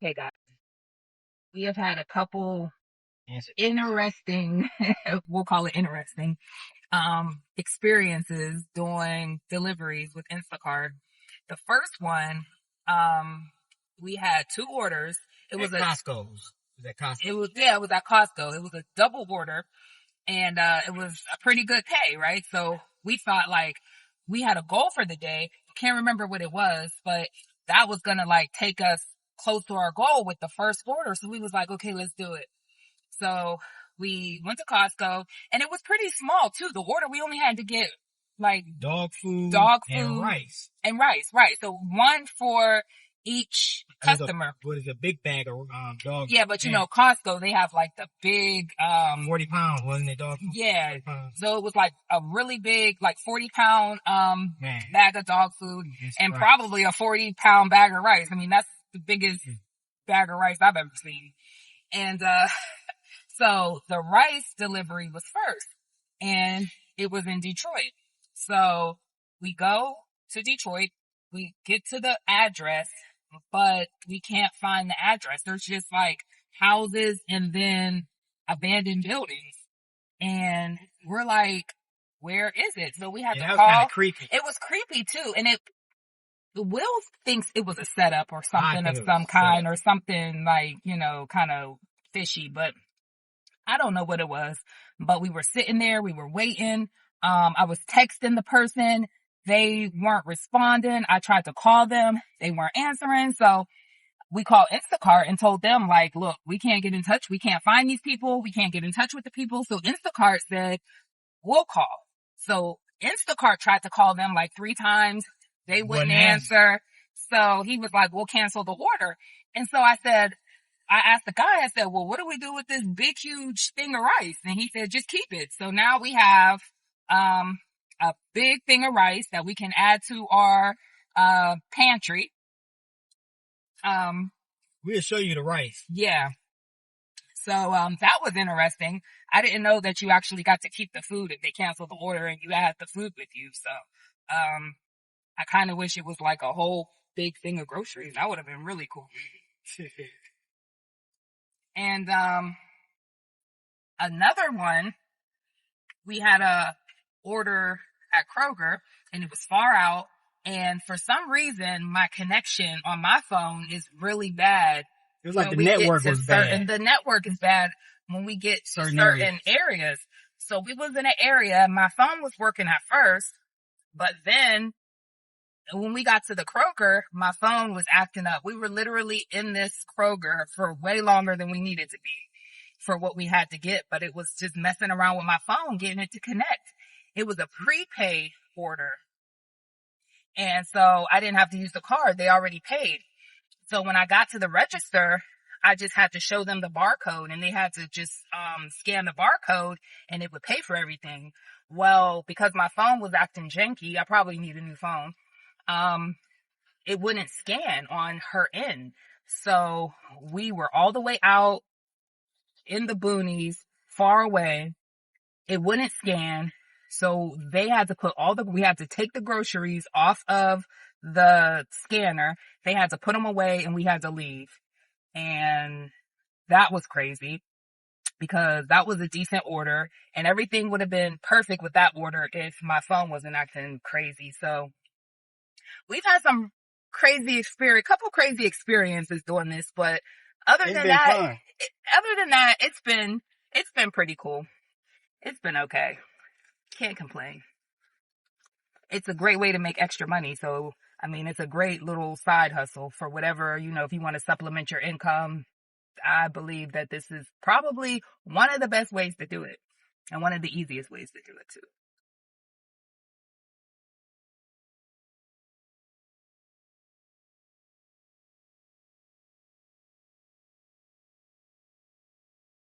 Okay, guys, we have had a couple Answer. interesting, we'll call it interesting, experiences doing deliveries with Instacart. The first one, we had two orders. It was At Costco's. it was at Costco. It was a double order and, it was a pretty good pay, right? So we thought like we had a goal for the day. Can't remember what it was, but that was gonna like take us close to our goal with the first order. So we was like, okay, let's do it. So we went to Costco and it was pretty small too. The order we only had to get like Dog food dog and food rice. and rice, right? So one for each customer. What is a big bag of dog? Yeah, but you know, Costco, they have like the big, 40 pounds, wasn't it, dog food? yeah. So it was like a really big, like 40-pound, bag of dog food and probably a 40-pound bag of rice. I mean, that's the biggest bag of rice I've ever seen. And, so the rice delivery was first and it was in Detroit. So we go to Detroit, we get to the address, but we can't find the address. There's just like houses and then abandoned buildings. And we're like, where is it? So we had to That was call. kind of creepy. It was creepy too. And Will thinks it was a setup or something of think it was some a kind setup. or something like, you know, kind of fishy, but I don't know what it was. But we were sitting there, we were waiting. I was texting the person. They weren't responding. I tried to call them. They weren't answering. So we called Instacart and told them like, look, we can't get in touch. We can't find these people. We can't get in touch with the people. So Instacart said, we'll call. So Instacart tried to call them like 3 times. They wouldn't answer. So he was like, we'll cancel the order. And so I asked the guy, I said, well, what do we do with this big, huge thing of rice? And he said, just keep it. So now we have, a big thing of rice that we can add to our, pantry. We'll show you the rice. Yeah. So, that was interesting. I didn't know that you actually got to keep the food if they canceled the order and you had the food with you. So, I kind of wish it was like a whole big thing of groceries. That would have been really cool. And, another one, we had a order at Kroger and it was far out. And for some reason, my connection on my phone is really bad. It was like the network was bad. The network is bad when we get to certain areas. So we was in an area, my phone was working at first, but then when we got to the Kroger, my phone was acting up. We were literally in this Kroger for way longer than we needed to be for what we had to get, but it was just messing around with my phone, getting it to connect. It was a prepaid order. And so I didn't have to use the card. They already paid. So when I got to the register, I just had to show them the barcode and they had to just, scan the barcode and it would pay for everything. Well, because my phone was acting janky, I probably need a new phone. It wouldn't scan on her end. So we were all the way out in the boonies, far away. It wouldn't scan. So they had to we had to take the groceries off of the scanner. They had to put them away and we had to leave. And that was crazy because that was a decent order and everything would have been perfect with that order if my phone wasn't acting crazy. So we've had some couple crazy experiences doing this, but other than that, it's been pretty cool. It's been okay. Can't complain. It's a great way to make extra money. So, I mean, it's a great little side hustle for whatever, you know, if you want to supplement your income. I believe that this is probably one of the best ways to do it and one of the easiest ways to do it too.